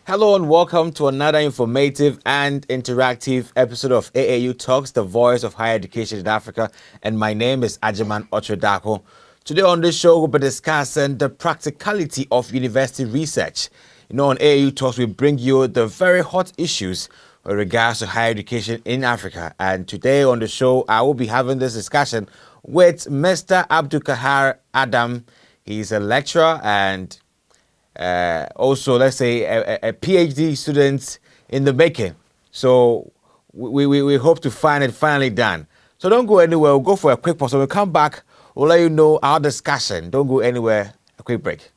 Hello and welcome to another informative and interactive episode of AAU Talks, the voice of higher education in Africa. And my name is Agyemang Okyere Darko. Today on this show, we'll be discussing the practicality of university research. On AAU Talks, we bring you the very hot issues with regards to higher education in Africa. And today on the show, I will be having this discussion with Mr. Abdul-Kahar Adam. He's a lecturer and also, let's say, a PhD student in the making. So we hope to find it finally done. So don't go anywhere. We'll go for a quick pause. When we come back, we'll let you know our discussion. Don't go anywhere. A quick break.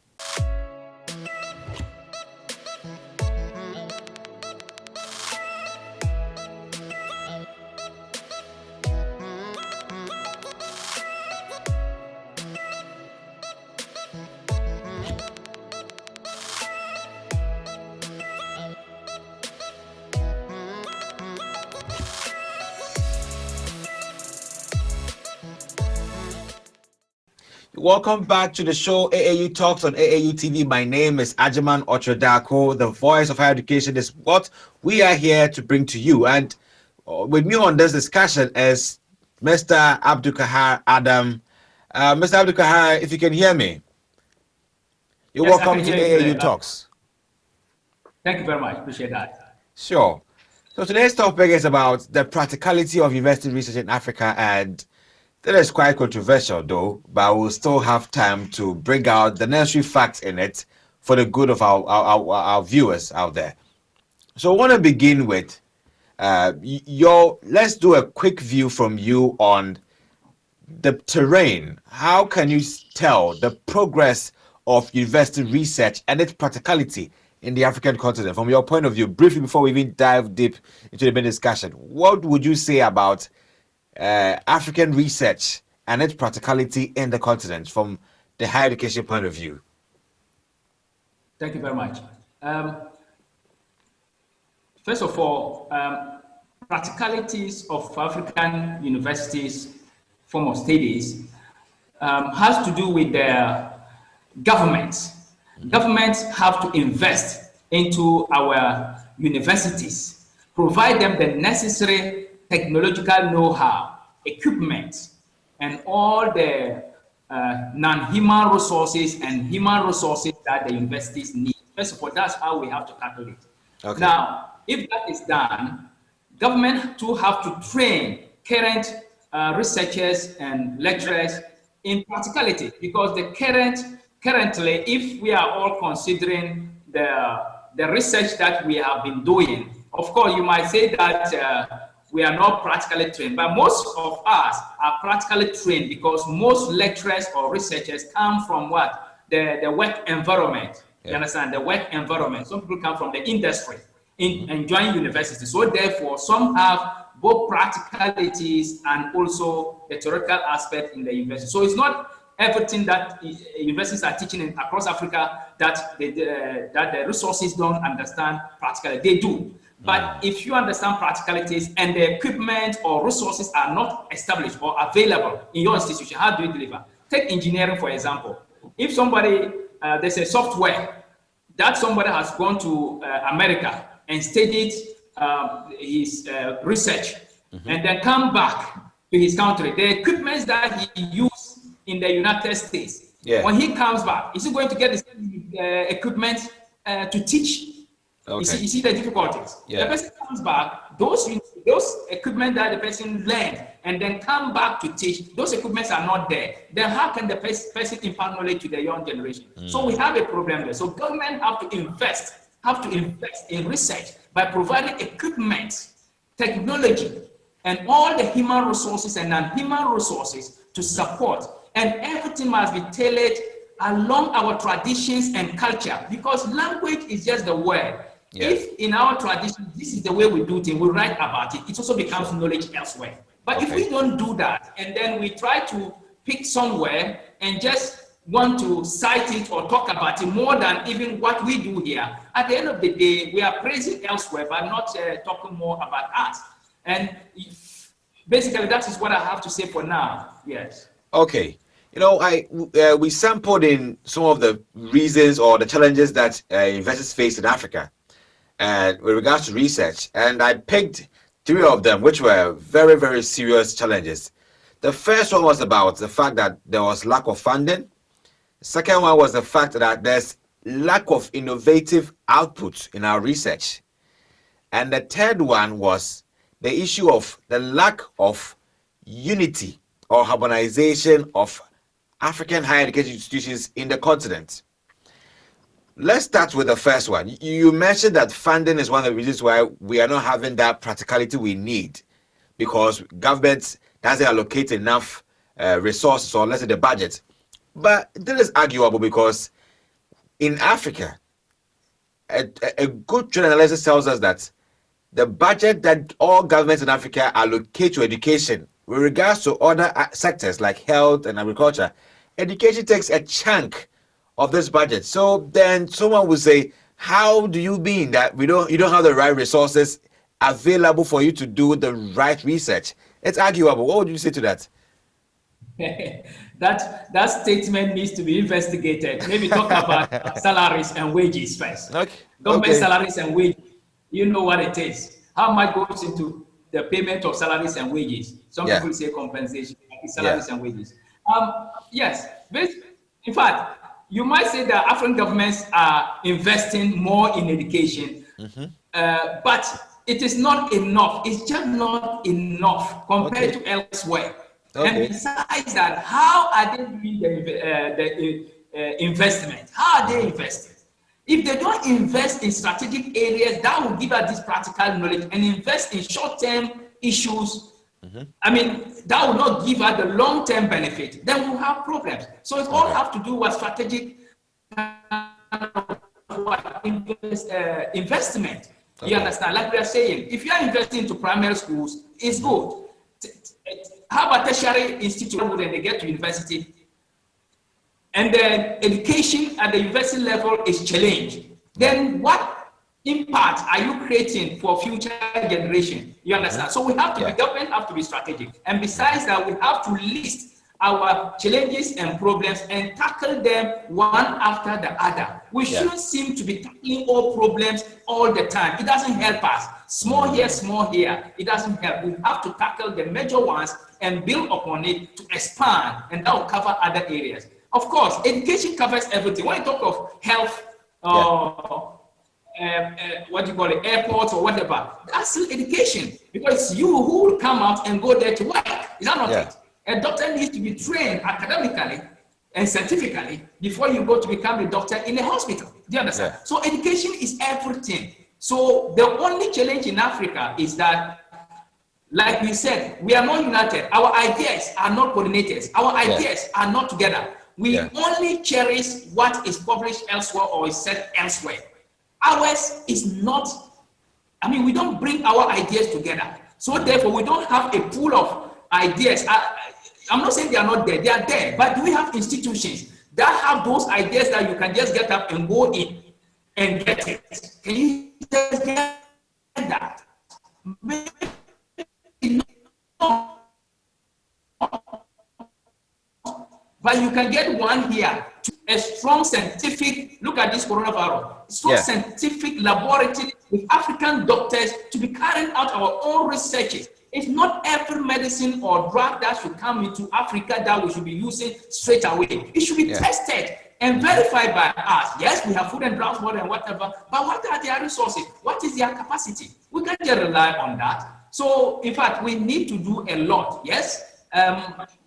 Welcome back to the show AAU Talks on AAU TV. My name is Agyemang Okyere Darko. The voice of higher education is what we are here to bring to you. And with me on this discussion is Mr. Abdul-Kahar Adam. Mr. Abdul-Kahar, if you can hear me, you're Yes, welcome to AAU Talks. Thank you very much. Appreciate that. Sure. So today's topic is about the practicality of university research in Africa, and that is quite controversial though, but we'll still have time to bring out the necessary facts in it for the good of our viewers out there. So I want to begin with let's do a quick view from you on the terrain. How can you tell the progress of university research and its practicality in the African continent from your point of view? Briefly, before we even dive deep into the main discussion, what would you say about African research and its practicality in the continent from the higher education point of view? Thank you very much. First of all, practicalities of African universities form of studies has to do with their governments. Governments have to invest into our universities, provide them the necessary technological know-how, equipment, and all the non-human resources and human resources that the universities need. First of all, that's how we have to calculate. Okay. Now, if that is done, government too have to train current researchers and lecturers in practicality, because currently, if we are all considering the research that we have been doing, of course, you might say that we are not practically trained, but most of us are practically trained because most lecturers or researchers come from what? The work environment. Yeah. You understand? The work environment. Some people come from the industry and join university. So therefore, some have both practicalities and also the theoretical aspect in the university. So it's not everything that universities are teaching across Africa that the resources don't understand practically. They do. But if you understand practicalities and the equipment or resources are not established or available in your institution, how do you deliver? Take engineering, for example. If somebody, there's a software that somebody has gone to America and studied his research and then come back to his country, the equipment that he used in the United States, when he comes back, is he going to get the same equipment to teach? Okay. You see the difficulties. Yeah. The person comes back, those equipment that the person learned and then come back to teach, those equipments are not there. Then how can the person impart knowledge to the young generation? So we have a problem there. So government have to invest in research by providing equipment, technology, and all the human resources and non-human resources to support. And everything must be tailored along our traditions and culture, because language is just the word. Yeah. If in our tradition, this is the way we do things, we write about it, it also becomes knowledge elsewhere. But if we don't do that, and then we try to pick somewhere and just want to cite it or talk about it more than even what we do here, at the end of the day, we are praising elsewhere, but not talking more about us. And basically, that is what I have to say for now. Yes. Okay. We sampled in some of the reasons or the challenges that investors face in Africa. and with regards to research, and I picked three of them, which were very, very serious challenges. The first one was about the fact that there was lack of funding. The second one was the fact that there's lack of innovative output in our research. And the third one was the issue of the lack of unity or harmonization of African higher education institutions in the continent. Let's start with the first one. You mentioned that funding is one of the reasons why we are not having that practicality we need, because government doesn't allocate enough resources, or let's say the budget. But this is arguable because in Africa, a good trend analysis tells us that the budget that all governments in Africa allocate to education, with regards to other sectors like health and agriculture, education takes a chunk of this budget. So then someone will say, how do you mean that you don't have the right resources available for you to do the right research? It's arguable. What would you say to that? That statement needs to be investigated. Maybe talk about salaries and wages first. Okay. Government salaries and wages. You know what it is. How much goes into the payment of salaries and wages? Some people say compensation, salaries and wages. Yes. In fact, you might say that African governments are investing more in education, but it is not enough. It's just not enough compared to elsewhere. And besides that, how are they doing the investment? How are they investing? If they don't invest in strategic areas that will give us this practical knowledge and invest in short-term issues, I mean, that will not give us the long-term benefit, then we'll have problems. So it all have to do with strategic investment. You understand? Like we are saying, if you are investing into primary schools, it's good. How about tertiary institute when they get to university? And then education at the university level is challenged. Then what impact are you creating for future generation? You understand? So we have to be, government have to be strategic. And besides that, we have to list our challenges and problems and tackle them one after the other. We shouldn't seem to be tackling all problems all the time. It doesn't help us. Small here, it doesn't help. We have to tackle the major ones and build upon it to expand, and that will cover other areas. Of course, education covers everything. When you talk of health, what do you call it, airports or whatever, that's still education, because you who will come out and go there to work. Is that not it? A doctor needs to be trained academically and scientifically before you go to become a doctor in a hospital. Do you understand? So education is everything. So the only challenge in Africa is that, like we said, we are not united. Our ideas are not coordinated. Our ideas are not together. We only cherish what is published elsewhere or is said elsewhere. Ours is not, I mean, we don't bring our ideas together. So therefore, we don't have a pool of ideas. I'm not saying they are not there. They are there. But do we have institutions that have those ideas that you can just get up and go in and get it? Can you just get that? Maybe not. But you can get one here. A strong scientific, look at this coronavirus, strong scientific laboratory with African doctors to be carrying out our own researches. It's not every medicine or drug that should come into Africa that we should be using straight away. It should be tested and verified by us. Yes, we have food and drugs board and whatever, but what are their resources? What is their capacity? We can't just rely on that. So, in fact, we need to do a lot. Yes.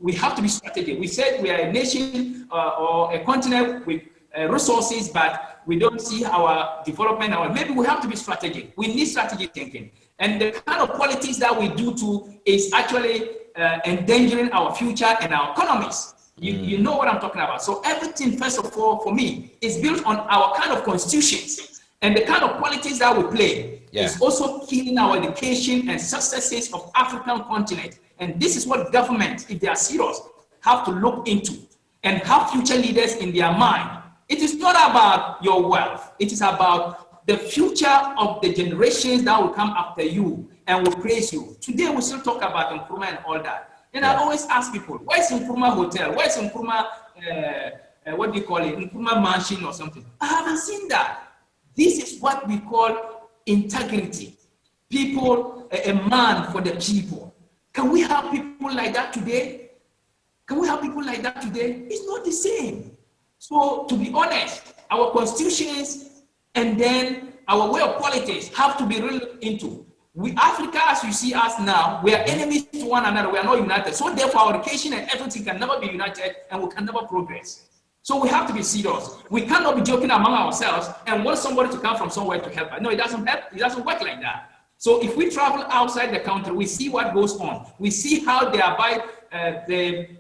We have to be strategic. We said we are a nation or a continent with resources, but we don't see our development. Maybe we have to be strategic. We need strategic thinking. And the kind of politics that we do too is actually endangering our future and our economies. You know what I'm talking about. So everything, first of all, for me, is built on our kind of constitutions. And the kind of politics that we play is also killing our education and successes of African continent. And this is what governments, if they are serious, have to look into and have future leaders in their mind. It is not about your wealth. It is about the future of the generations that will come after you and will praise you. Today, we still talk about Nkrumah and all that. And I always ask people, where's Nkrumah Hotel? Where's Nkrumah, what do you call it? Nkrumah Mansion or something. I haven't seen that. This is what we call integrity, people, a man for the people. Can we have people like that today? Can we have people like that today? It's not the same. So to be honest, our constitutions and then our way of politics have to be looked into. We Africa, as you see us now, we are enemies to one another. We are not united. So therefore, our education and everything can never be united, and we can never progress. So we have to be serious. We cannot be joking among ourselves and want somebody to come from somewhere to help us. No, it doesn't help. It doesn't work like that. So if we travel outside the country, we see what goes on. We see how they abide, they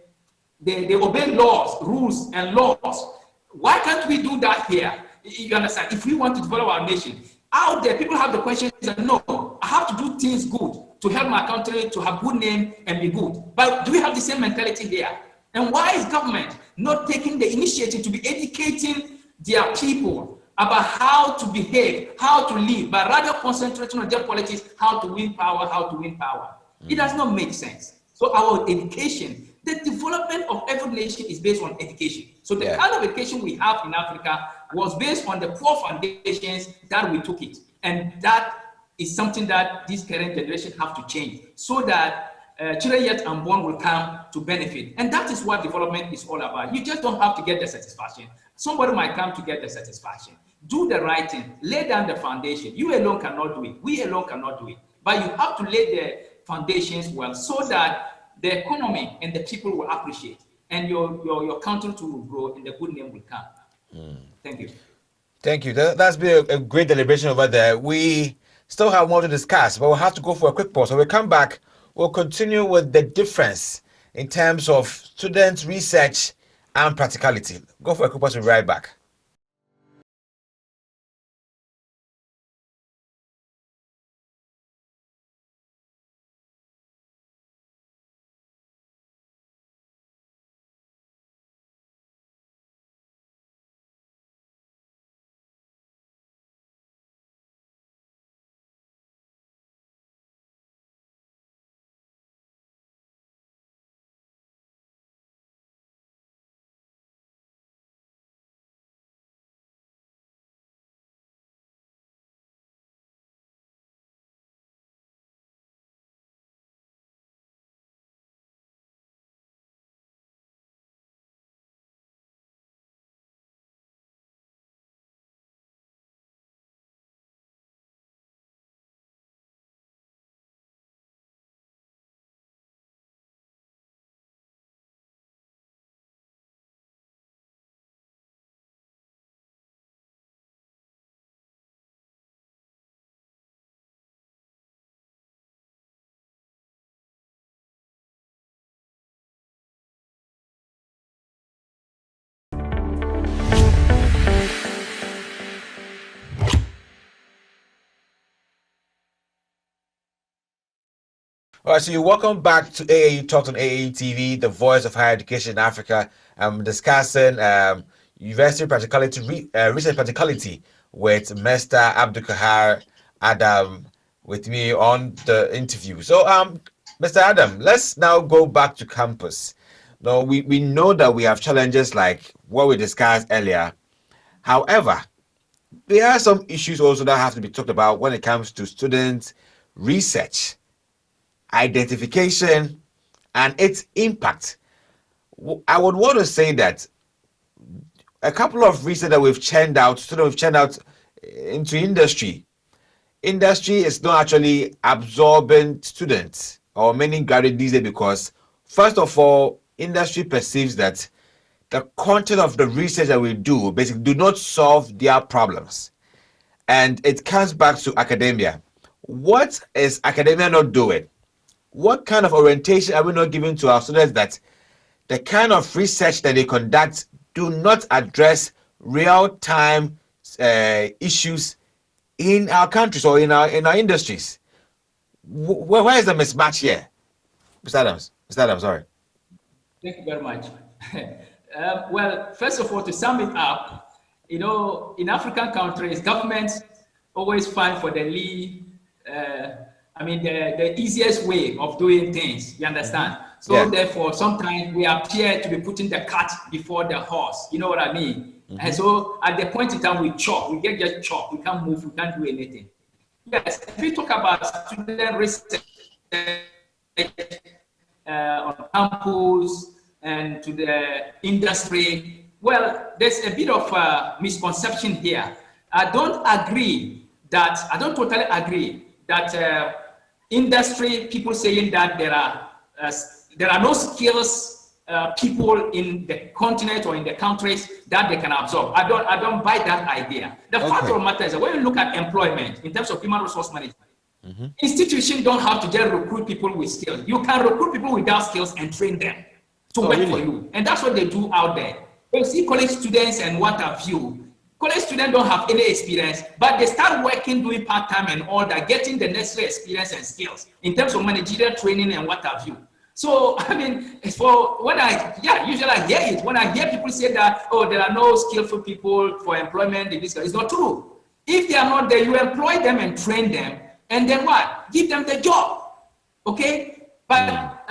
obey laws, rules, and laws. Why can't we do that here? You understand? If we want to develop our nation, out there, people have the question that no, I have to do things good to help my country to have good name and be good. But do we have the same mentality here? And why is government not taking the initiative to be educating their people about how to behave, how to live, but rather concentrating on their politics, how to win power, how to win power? It does not make sense. So our education, the development of every nation is based on education. So the kind of education we have in Africa was based on the poor foundations that we took it. And that is something that this current generation have to change so that children yet unborn will come to benefit. And that is what development is all about. You just don't have to get the satisfaction. Somebody might come to get the satisfaction. Do the right thing. Lay down the foundation. You alone cannot do it. We alone cannot do it. But you have to lay the foundations well so that the economy and the people will appreciate. And your country too will grow and the good name will come. Thank you. Thank you. That's been a great deliberation over there. We still have more to discuss, but we'll have to go for a quick pause. So we'll come back. We'll continue with the difference in terms of students, research, and practicality. Go for a quick pause. We'll be right back. All right, so you're welcome back to AAU Talks on AAU TV, the voice of higher education in Africa. I'm discussing university practicality, research practicality with Mr. Abdul-Kahar Adam with me on the interview. So, Mr. Adam, let's now go back to campus. Now, we know that we have challenges like what we discussed earlier. However, there are some issues also that have to be talked about when it comes to students' research, identification, and its impact. I would want to say that a couple of research that we've churned out, into industry. Industry is not actually absorbing students or many graduates these days because, first of all, industry perceives that the content of the research that we do basically do not solve their problems. And it comes back to academia. What is academia not doing? What kind of orientation are we not giving to our students that the kind of research that they conduct do not address real-time issues in our countries or in our industries? Where is the mismatch here? Mr. Adams, sorry. Thank you very much. Well, first of all, to sum it up, in African countries, governments always find for the lead, the easiest way of doing things, you understand? So therefore, sometimes we appear to be putting the cart before the horse, you know what I mean? And so at the point in time we chop, we get just chopped, we can't move, we can't do anything. Yes, if we talk about student research on campus and to the industry, well, there's a bit of a misconception here. I don't totally agree that industry people saying that there are no skills people in the continent or in the countries that they can absorb. I don't buy that idea. The fact of the matter is that when you look at employment in terms of human resource management, institutions don't have to just recruit people with skills. You can recruit people without skills and train them to work for you. And that's what they do out there. You see college students and what have you. College students don't have any experience, but they start working, doing part-time and all that, getting the necessary experience and skills in terms of managerial training and what have you. So, I mean, usually I hear it. When I hear people say that, oh, there are no skillful people for employment, it's not true. If they are not there, you employ them and train them, and then what? Give them the job, okay? But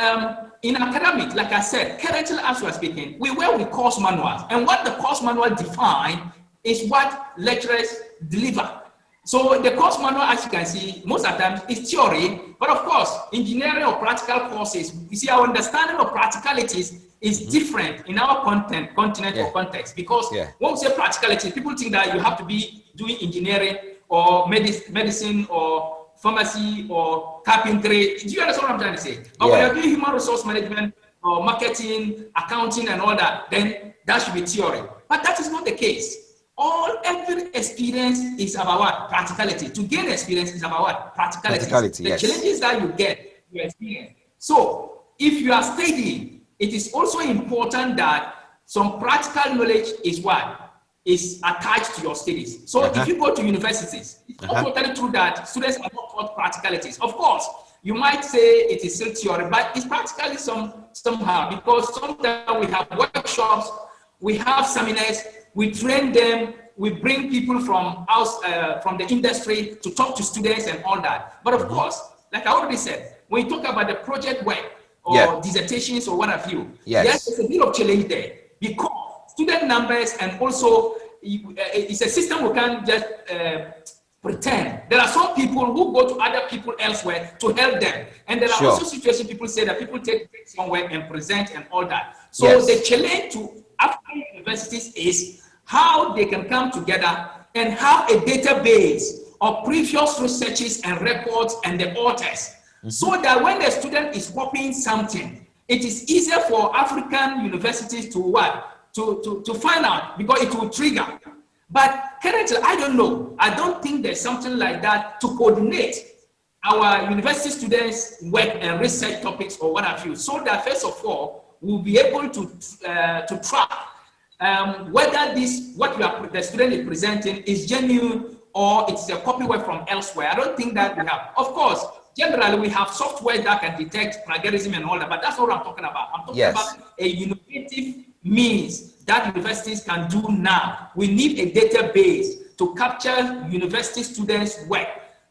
in academic, like I said, currently as we're speaking, we work with course manuals, and what the course manual define is what lecturers deliver. So the course manual, as you can see, most of the time is theory, but of course, engineering or practical courses, you see, our understanding of practicalities is different in our continent or context, because when we say practicality, people think that you have to be doing engineering or medicine or pharmacy or carpentry. Do you understand what I'm trying to say? But when you're doing human resource management or marketing, accounting and all that, then that should be theory. But that is not the case. Every experience is about what? Practicality. To gain experience is about what? Practicality. The challenges that you get, you experience. So if you are studying, it is also important that some practical knowledge is what? Is attached to your studies. So if you go to universities, it's not totally true that students are not taught practicalities. Of course, you might say it is still theory, but it's practically somehow, because sometimes we have workshops, we have seminars, we train them, we bring people from the industry to talk to students and all that. But of course, like I already said, when you talk about the project work or dissertations or what have you, yes, there's a bit of challenge there, because student numbers, and also it's a system we can't just pretend. There are some people who go to other people elsewhere to help them, and there are also situations people say that people take somewhere and present and all that. So the challenge to African universities is how they can come together and have a database of previous researches and records and the authors, so that when the student is copying something, it is easier for African universities to what? To find out, because it will trigger. But currently, I don't know. I don't think there's something like that to coordinate our university students' work and research topics or what have you, so that first of all, we'll be able to track whether the student is presenting is genuine or it's a copy work from elsewhere. I don't think that we have. Of course, generally we have software that can detect plagiarism and all that, but that's not what I'm talking about. I'm talking about a innovative means that universities can do now. We need a database to capture university students' work,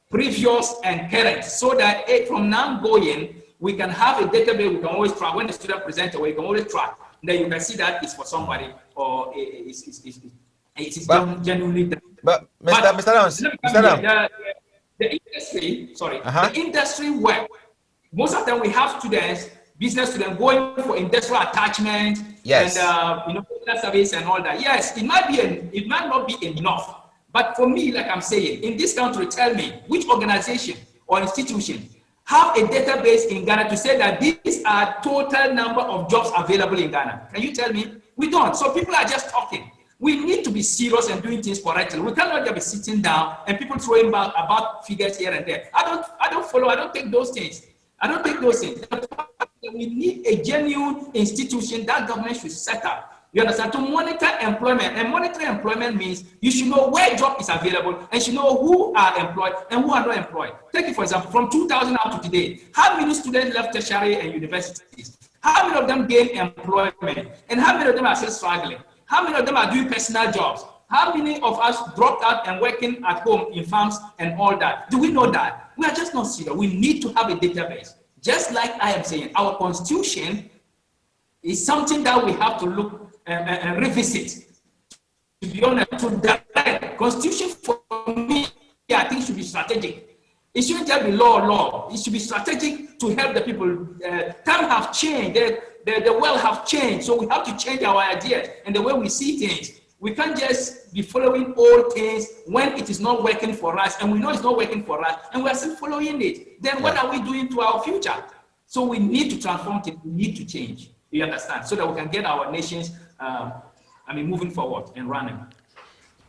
previous and current, so that from now going, we can have a database we can always track. When the student presents, we can always track. Then you can see that it's for somebody or it's genuinely done. But Mr. Adams, the industry work. Most of the time we have students, business students, going for industrial attachment and service and all that. Yes, it might not be enough. But for me, like I'm saying, in this country, tell me which organization or institution have a database in Ghana to say that these are total number of jobs available in Ghana. Can you tell me? We don't. So people are just talking. We need to be serious and doing things correctly. We cannot just be sitting down and people throwing about figures here and there. I don't follow. I don't take those things. We need a genuine institution that government should set up. You understand? To monitor employment. And monitor employment means you should know where job is available and you should know who are employed and who are not employed. Take it for example, from 2000 up to today, how many students left tertiary and universities? How many of them gained employment? And how many of them are still struggling? How many of them are doing personal jobs? How many of us dropped out and working at home in farms and all that? Do we know that? We are just not serious. We need to have a database. Just like I am saying, our constitution is something that we have to look and revisit. To be honest, to that constitution for me, I think should be strategic. It shouldn't just be law. It should be strategic to help the people. Times have changed. The world have changed. So we have to change our ideas and the way we see things. We can't just be following old things when it is not working for us, and we know it's not working for us, and we are still following it. Then what are we doing to our future? So we need to transform it. We need to change. You understand? So that we can get our nations, moving forward and running.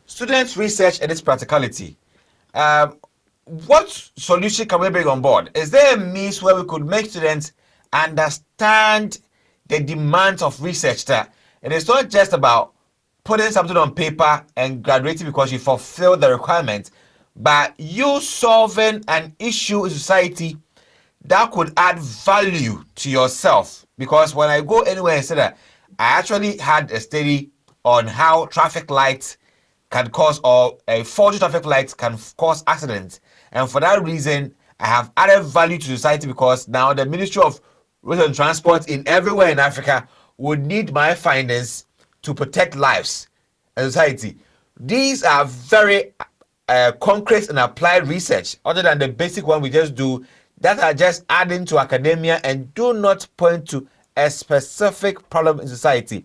Students' research and its practicality. What solution can we bring on board? Is there a means where we could make students understand the demands of research? That it is not just about putting something on paper and graduating because you fulfill the requirement, but you solving an issue in society that could add value to yourself. Because when I go anywhere and say that, I actually had a study on how traffic lights can cause, or a faulty traffic light can cause accidents. And for that reason, I have added value to society, because now the Ministry of Road and Transport in everywhere in Africa would need my findings to protect lives and society. These are very concrete and applied research, other than the basic one we just do, that are just adding to academia and do not point to a specific problem in society.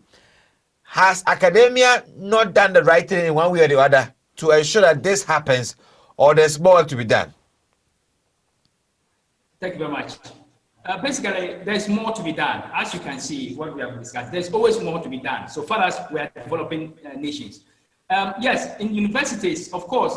Has academia not done the right thing in one way or the other to ensure that this happens, or there's more to be done? Thank you very much. Basically, there's more to be done. As you can see, what we have discussed, there's always more to be done so far as we are developing nations. Yes, in universities, of course,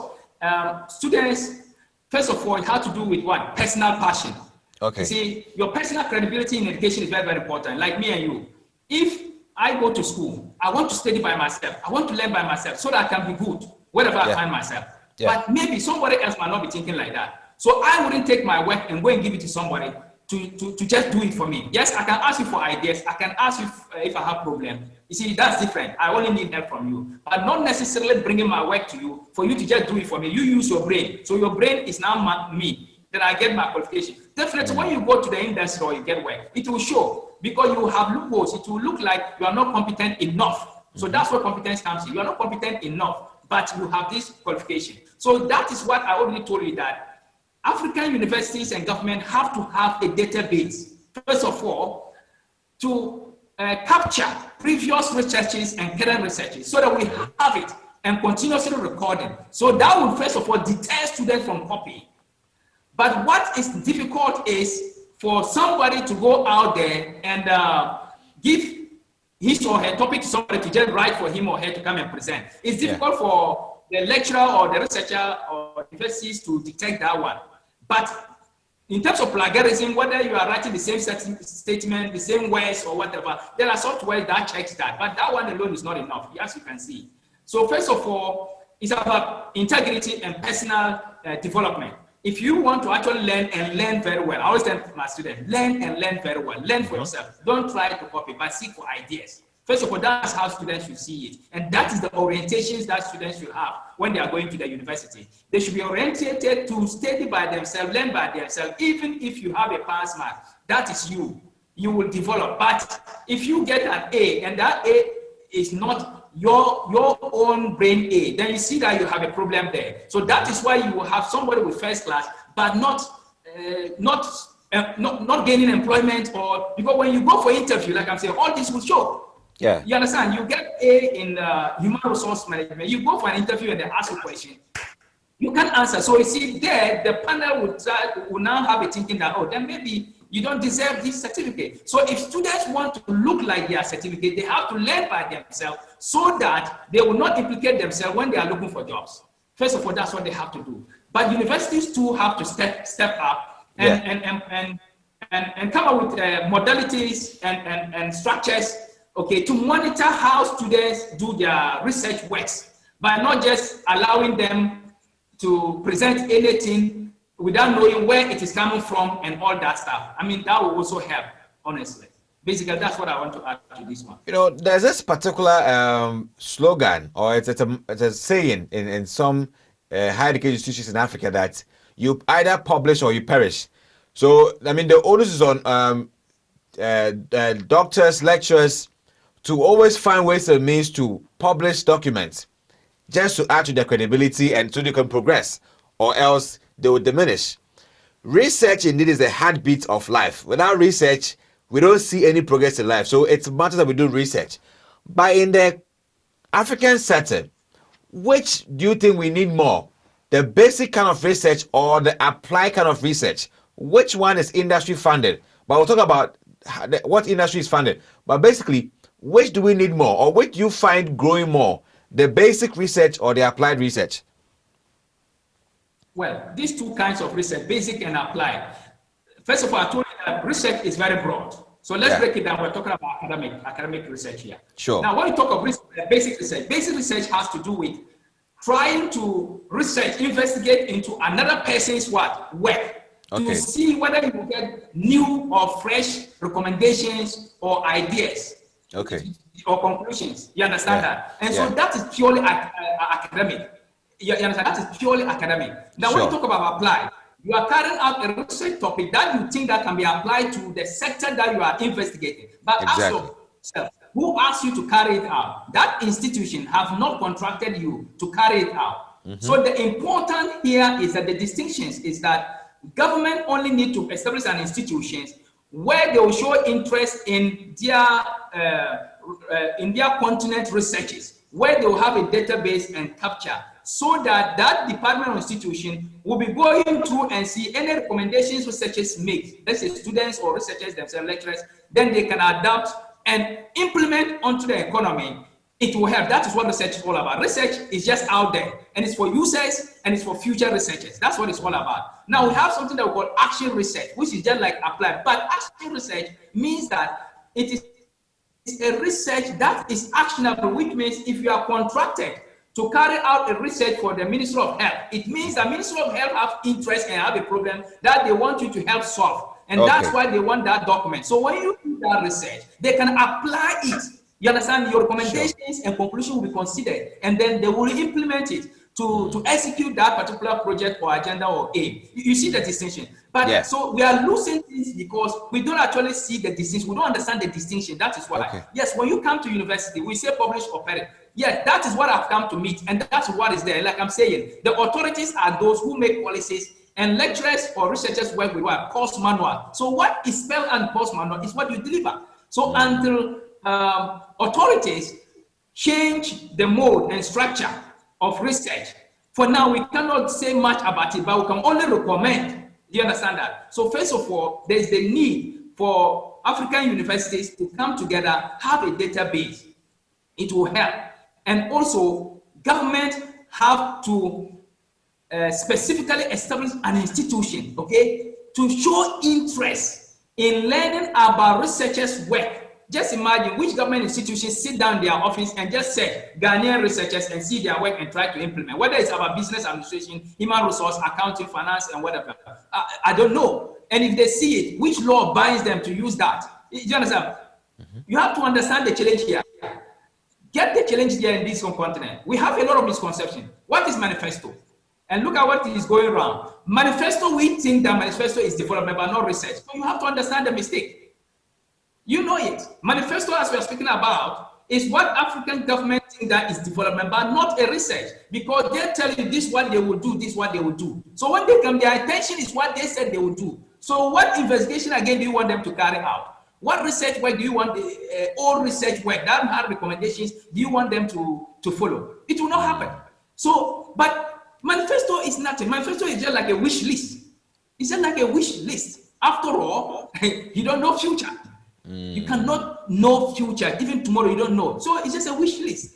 students, first of all, it has to do with what? Personal passion. Okay. You see, your personal credibility in education is very, very important. Like me and you. If I go to school, I want to study by myself. I want to learn by myself so that I can be good wherever I find myself. But maybe somebody else might not be thinking like that. So I wouldn't take my work and go and give it to somebody to just do it for me. Yes, I can ask you for ideas. I can ask you if I have problem. You see, that's different. I only need help from you. But not necessarily bringing my work to you for you to just do it for me. You use your brain. So your brain is now me. Then I get my qualification. Definitely, when you go to the industry or you get work, it will show, because you have loopholes. It will look like you are not competent enough. So that's where competence comes in. You are not competent enough, but you have this qualification. So that is what I already told you, that African universities and government have to have a database, first of all, to capture previous researches and current researches, so that we have it and continuously recording. So that will, first of all, deter students from copying. But what is difficult is for somebody to go out there and give his or her topic to somebody to just write for him or her to come and present. It's difficult for the lecturer or the researcher or universities to detect that one. But in terms of plagiarism, whether you are writing the same statement, the same words or whatever, there are software that checks that. But that one alone is not enough, as you can see. So first of all, it's about integrity and personal development. If you want to actually learn and learn very well, I always tell my students, learn and learn very well. Learn for yourself. Don't try to copy, but seek for ideas. First of all, that's how students should see it. And that is the orientations that students should have when they are going to the university. They should be oriented to study by themselves, learn by themselves. Even if you have a pass mark, that is you. You will develop. But if you get an A, and that A is not your own brain A, then you see that you have a problem there. So that is why you will have somebody with first class, but not gaining employment, or because when you go for interview, like I'm saying, all this will show. Yeah. You understand? You get A in human resource management. You go for an interview and they ask you a question. You can't answer. So you see there, the panel will now have a thinking that, oh, then maybe you don't deserve this certificate. So if students want to look like their certificate, they have to learn by themselves so that they will not implicate themselves when they are looking for jobs. First of all, that's what they have to do. But universities too have to step up and come up with modalities and structures, okay, to monitor how students do their research works, by not just allowing them to present anything without knowing where it is coming from and all that stuff. I mean, that will also help, honestly. Basically, that's what I want to add to this one. You know, there's this particular slogan, or it's a saying in some higher education institutions in Africa, that you either publish or you perish. So, I mean, the onus is on doctors, lecturers, to always find ways and means to publish documents, just to add to their credibility and so they can progress, or else they will diminish. research indeed is the heartbeat of life. Without research, we don't see any progress in life. So it matters that we do research. But in the African setting, which do you think we need more? The basic kind of research or the applied kind of research? Which one is industry funded? But we'll talk about what industry is funded. But basically, which do we need more, or which do you find growing more? The basic research or the applied research? Well, these two kinds of research, basic and applied. First of all, I told you that research is very broad. So let's break it down. We're talking about academic research here. Sure. Now, when we talk of basic research has to do with trying to investigate into another person's work to see whether you will get new or fresh recommendations or ideas. Or conclusions. You understand that? And so that is purely academic. You understand? That is purely academic. Now, when you talk about applied, you are carrying out a research topic that you think that can be applied to the sector that you are investigating. But ask yourself, who asked you to carry it out? That institution have not contracted you to carry it out. So the important here is that the distinctions is that government only need to establish an institution where they will show interest in their continent researches, where they will have a database and capture, so that that department or institution will be going through and see any recommendations researchers make, let's say students or researchers themselves, lecturers, then they can adapt and implement onto the economy. It will help. That is what research is all about. Research is just out there, and it's for users and it's for future researchers. That's what it's all about. Now we have something that we call action research, which is just like applied. But action research means that it is a research that is actionable, which means if you are contracted to carry out a research for the Ministry of Health, it means the Ministry of Health have interest and have a problem that they want you to help solve. And that's why they want that document. So when you do that research, they can apply it. You understand? Your recommendations and conclusion will be considered, and then they will implement it to execute that particular project or agenda or aim. You see the distinction? But so we are losing things because we don't actually see the distinction. We don't understand the distinction. That is why. Yes, when you come to university, we say publish or perish. Yes, that is what I've come to meet, and that's what is there. Like I'm saying, the authorities are those who make policies, and lecturers or researchers work with what? Course manual. So what is spelled on course manual is what you deliver. So until authorities change the mode and structure of research, for now we cannot say much about it, but we can only recommend. Do you understand that? So first of all, there is the need for African universities to come together, have a database. It will help. And also, government have to specifically establish an institution, to show interest in learning about researchers' work. Just imagine which government institutions sit down in their office and just say Ghanaian researchers and see their work and try to implement, whether it's about business administration, human resource, accounting, finance, and whatever. I don't know. And if they see it, which law binds them to use that? You understand? You have to understand the challenge here. Get the challenge here in this continent. We have a lot of misconception. What is manifesto? And look at what is going around. Manifesto, we think that manifesto is development, but not research. So you have to understand the mistake. You know it. Manifesto, as we are speaking about, is what African government think that is development, but not a research. Because they tell you this what they will do, this what they will do. So when they come, their intention is what they said they will do. So what investigation again do you want them to carry out? What research work do you want, all research work that have recommendations, do you want them to follow? It will not happen. So, but manifesto is nothing. Manifesto is just like a wish list. It's just like a wish list. After all, you don't know future. You cannot know future. Even tomorrow, you don't know. So it's just a wish list.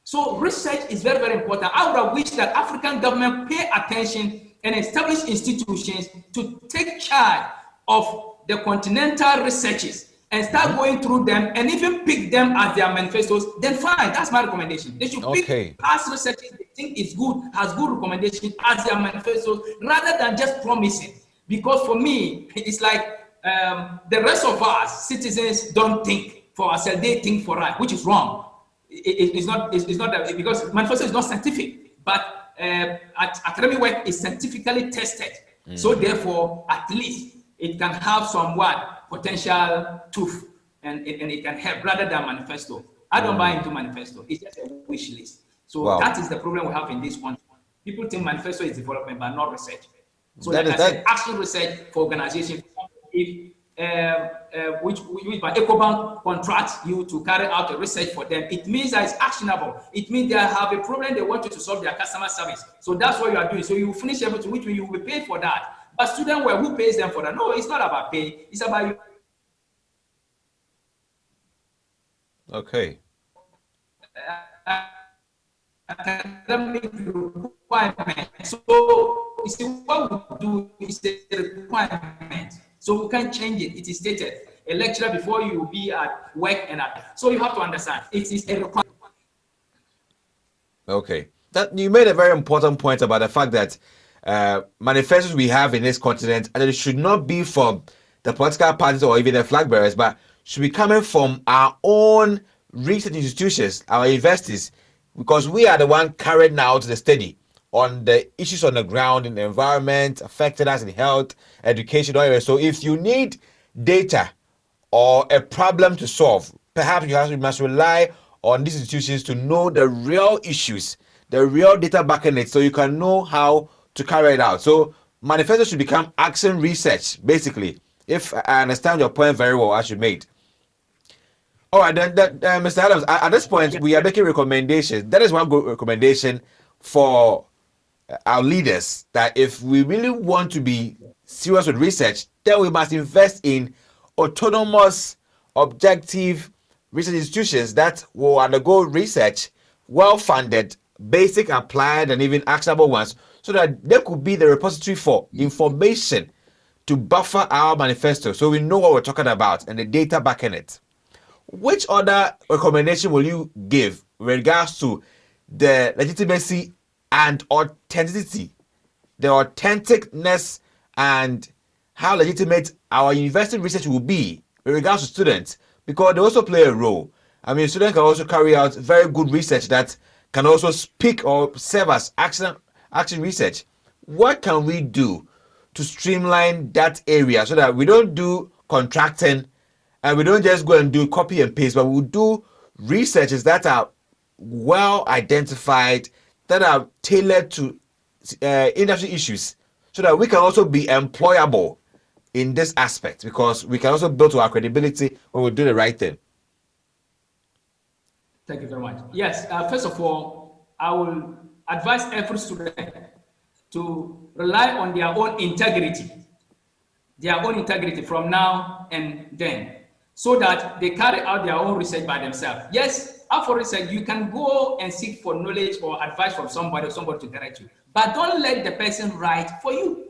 So research is very, very important. I would have wished that African government pay attention and establish institutions to take charge of the continental researches and start going through them and even pick them as their manifestos. Then fine, that's my recommendation. They should pick past researches they think is good, has good recommendations as their manifestos, rather than just promising. Because for me, it's like the rest of us citizens don't think for ourselves; they think for us, which is wrong. It's not that, because manifesto is not scientific, but academic work is scientifically tested. So therefore, at least it can have somewhat potential truth, and it can help rather than manifesto. I don't buy into manifesto. It's just a wish list. So that is the problem we have in this country. People think manifesto is development, but not research. So like I said, action research for organizations. If which by EcoBank contracts you to carry out a research for them, it means that it's actionable. It means they have a problem, they want you to solve their customer service. So that's what you are doing. So you finish everything, which means you will be paid for that. But student, well, who pays them for that? No, it's not about pay. It's about you. Okay. Academic requirement. So you see, what we do is a requirement. So we can't change it. It is stated. A lecturer before you will be at work and at. So you have to understand. It is a requirement. Okay. That you made a very important point about the fact that manifestos we have in this continent, and it should not be from the political parties or even the flag bearers, but should be coming from our own research institutions, our universities, because we are the one carrying out the study on the issues on the ground in the environment, affecting us in health, education, or so. If you need data or a problem to solve, perhaps you must rely on these institutions to know the real issues, the real data backing it, so you can know how to carry it out. So manifesto should become action research, basically, if I understand your point very well, as you made. All right, then, Mr. Adams, at this point, we are making recommendations. That is one good recommendation for our leaders, that if we really want to be serious with research, then we must invest in autonomous, objective research institutions that will undergo research, well-funded, basic, applied, and even actionable ones, so that there could be the repository for information to buffer our manifesto, so we know what we're talking about and the data backing it. Which other recommendation will you give with regards to the legitimacy and authenticity, the authenticness, and how legitimate our university research will be with regards to students? Because they also play a role. I mean, students can also carry out very good research that can also speak or serve as action research. What can we do to streamline that area so that we don't do contracting and we don't just go and do copy and paste, but we'll do researches that are well identified, that are tailored to industry issues, so that we can also be employable in this aspect, because we can also build to our credibility when we do the right thing. Thank you very much. Yes, first of all, I will advise every student to rely on their own integrity from now and then, so that they carry out their own research by themselves. Yes, after research, you can go and seek for knowledge or advice from somebody to direct you, but don't let the person write for you.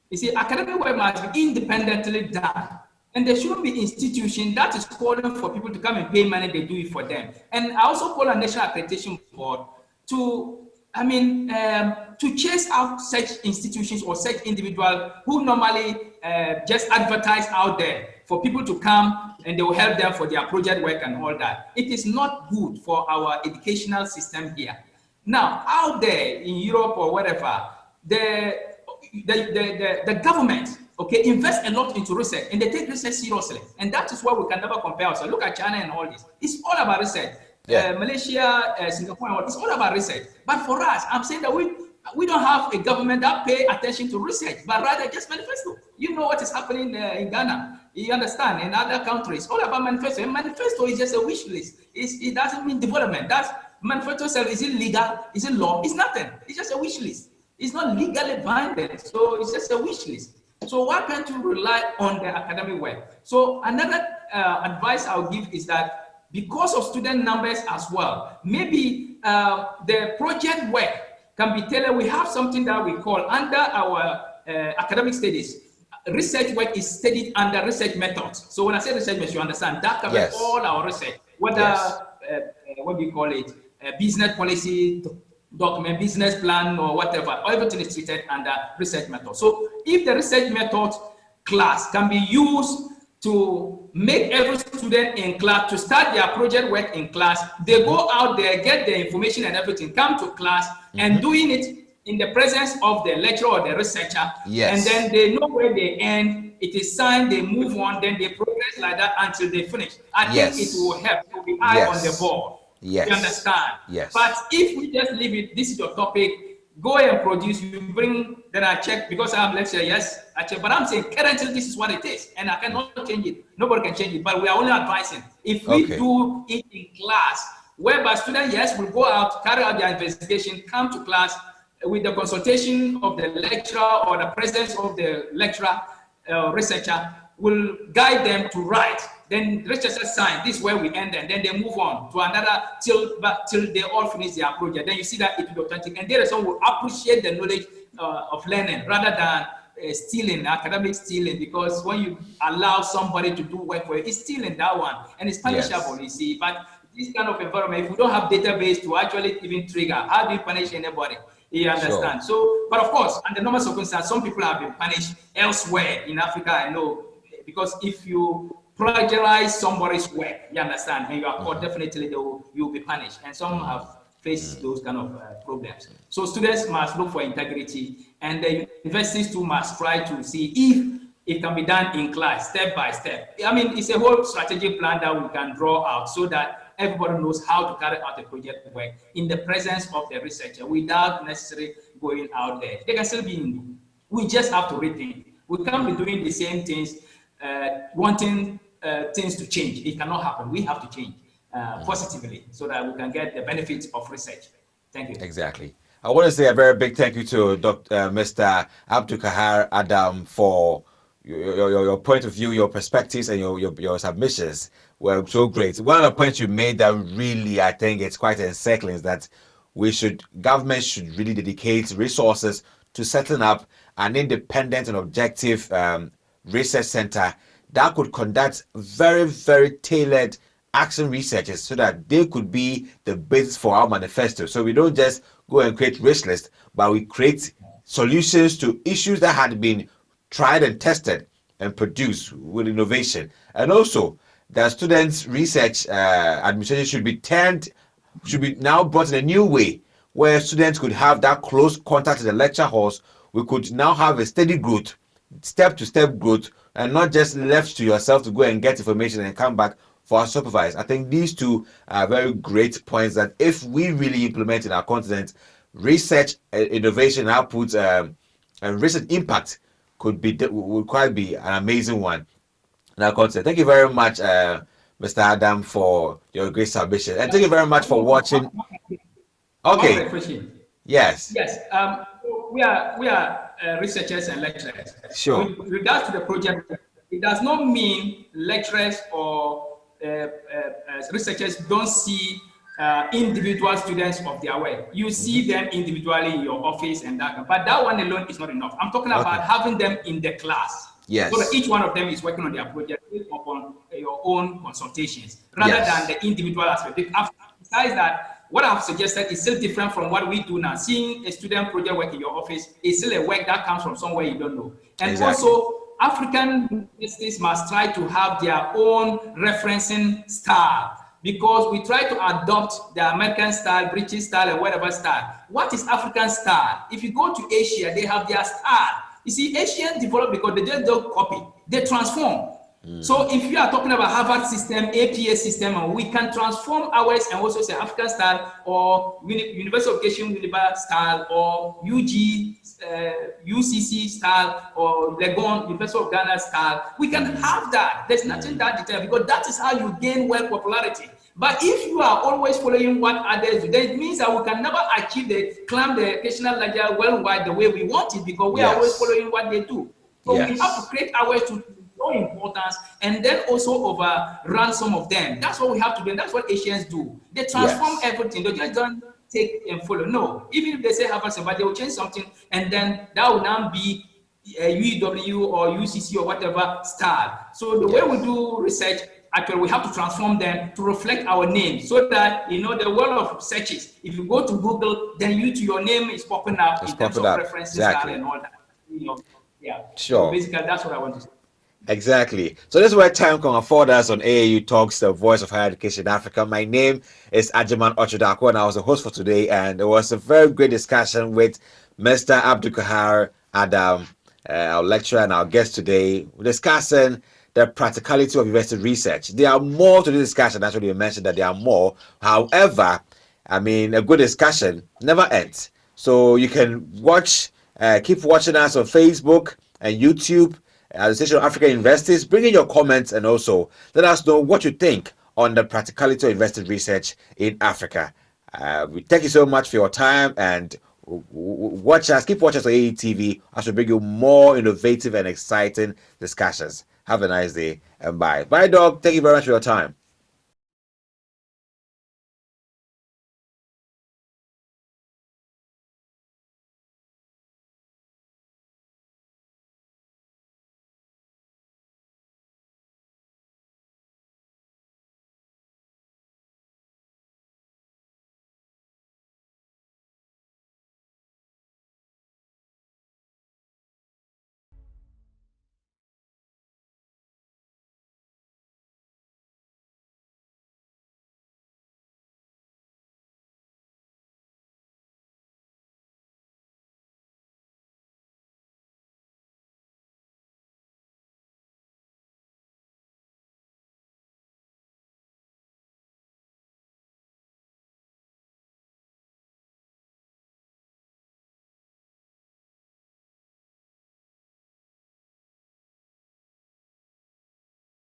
You see, academic work must be independently done, and there shouldn't be institution that is calling for people to come and pay money, they do it for them. And I also call on National Accreditation Board to chase out such institutions or such individuals who normally just advertise out there for people to come and they will help them for their project work and all that. It is not good for our educational system here. Now, out there in Europe or whatever, the government, okay, invest a lot into research, and they take research seriously. And that is why we can never compare ourselves. Look at China and all this. It's all about research. Yeah. Malaysia, Singapore, it's all about research. But for us, I'm saying that we don't have a government that pay attention to research, but rather just manifesto. You know what is happening in Ghana. You understand? In other countries, all about manifesto. And manifesto is just a wish list. It doesn't mean development. That's manifesto itself. Is it legal? Is it law? It's nothing. It's just a wish list. It's not legally binding. So it's just a wish list. So why can't you rely on the academic work? So another advice I'll give is that because of student numbers as well, maybe the project work can be tailored. We have something that we call under our academic studies. Research work is studied under research methods. So when I say research methods, you understand that covers all our research, whether what do you call it, business policy document, business plan, or whatever. Everything is treated under research method. So if the research method class can be used to make every student in class to start their project work in class, they go out there, get the information and everything, come to class and doing it in the presence of the lecturer or the researcher, and then they know where they end. It is signed, they move on, then they progress like that until they finish. I think it will help to be eye on the ball. You understand? Yes. But if we just leave it, this is your topic, go and produce, you bring, then I check, because I'm lecturer, yes, I check, but I'm saying currently this is what it is, and I cannot change it. Nobody can change it, but we are only advising. If we do it in class, whereby students, yes, will go out, carry out their investigation, come to class with the consultation of the lecturer or the presence of the lecturer, researcher, will guide them to write. Then researchers sign, this is where we end, and then they move on to another till they all finish their project. Then you see that it will be authentic, and there is someone will appreciate the knowledge of learning rather than stealing, academic stealing, because when you allow somebody to do work for you, it's stealing, that one, and it's punishable, you see. But this kind of environment, if we don't have database to actually even trigger, how do you punish anybody? You understand? Sure. So, but of course, under normal circumstances, some people have been punished elsewhere in Africa, I know, because if you plagiarize somebody's work, you understand, and you are caught, definitely you'll be punished. And some have faced those kind of problems. So students must look for integrity, and the universities too must try to see if it can be done in class, step by step. I mean, it's a whole strategic plan that we can draw out so that everybody knows how to carry out the project work in the presence of the researcher without necessarily going out there. They can still be in. We just have to rethink. We can't be doing the same things, wanting things to change. It cannot happen. We have to change positively so that we can get the benefits of research. Thank you. Exactly. I want to say a very big thank you to Mr. Abdul-Kahar Adam for your point of view, your perspectives, and your submissions were so great. One of the points you made that really, I think, it's quite encircling is that government should really dedicate resources to setting up an independent and objective research center that could conduct very, very tailored action researches so that they could be the basis for our manifesto. So we don't just go and create wish lists, but we create solutions to issues that had been tried and tested and produced with innovation. And also, the students' research administration should be now brought in a new way, where students could have that close contact in the lecture halls. We could now have a steady growth, step-to-step growth, and not just left to yourself to go and get information and come back for our supervise. I think these two are very great points that if we really implement in our continent, research, innovation, output, and research impact would quite be an amazing one in our continent. Thank you very much, Mr. Adam, for your great submission, and thank you very much for watching. Okay. Yes. Yes. We are researchers and lecturers. Sure. With regards to the project, it does not mean lecturers or researchers don't see individual students of their work. You see them individually in your office and that, but that one alone is not enough. I'm talking about having them in the class. Yes. So that each one of them is working on their project based upon your own consultations, rather than the individual aspect. Besides that, what I've suggested is still different from what we do now. Seeing a student project work in your office is still a work that comes from somewhere you don't know. And also, African universities must try to have their own referencing style, because we try to adopt the American style, British style, and whatever style. What is African style? If you go to Asia, they have their style. You see, Asians develop because they just don't copy, they transform. So if you are talking about Harvard system, APA system, and we can transform ours and also say African style, or University of Winneba style, or UCC style, or Legon, University of Ghana style. We can have that. There's nothing that detailed, because that is how you gain world popularity. But if you are always following what others do, then it means that we can never achieve climb the educational ladder worldwide the way we want it, because we are always following what they do. So we have to create ours to importance, and then also overrun some of them. That's what we have to do, and that's what Asians do. They transform everything. They just don't take and follow. No, even if they say Harvard, but they will change something, and then that will now be a UW or UCC or whatever style. So the way we do research, actually, we have to transform them to reflect our name, so that, you know, the world of searches, if you go to Google, then your name is popping up in terms of references and all that. You know, Sure. So basically, that's what I want to say. Exactly. So this is where time can afford us on AAU Talks, the voice of higher education in Africa. My name is Agyemang Okyere Darko, and I was the host for today. And it was a very great discussion with Mr. Abdul-Kahar Adam, our lecturer and our guest today, discussing the practicality of university research. There are more to the discussion. Actually, you mentioned that there are more. However, I mean, a good discussion never ends. So you can keep watching us on Facebook and YouTube, Association of African Investors. Bring in your comments and also let us know what you think on the practicality of invested research in Africa. We thank you so much for your time, and keep watching us on AETV as we bring you more innovative and exciting discussions. Have a nice day and bye. Bye, dog. Thank you very much for your time.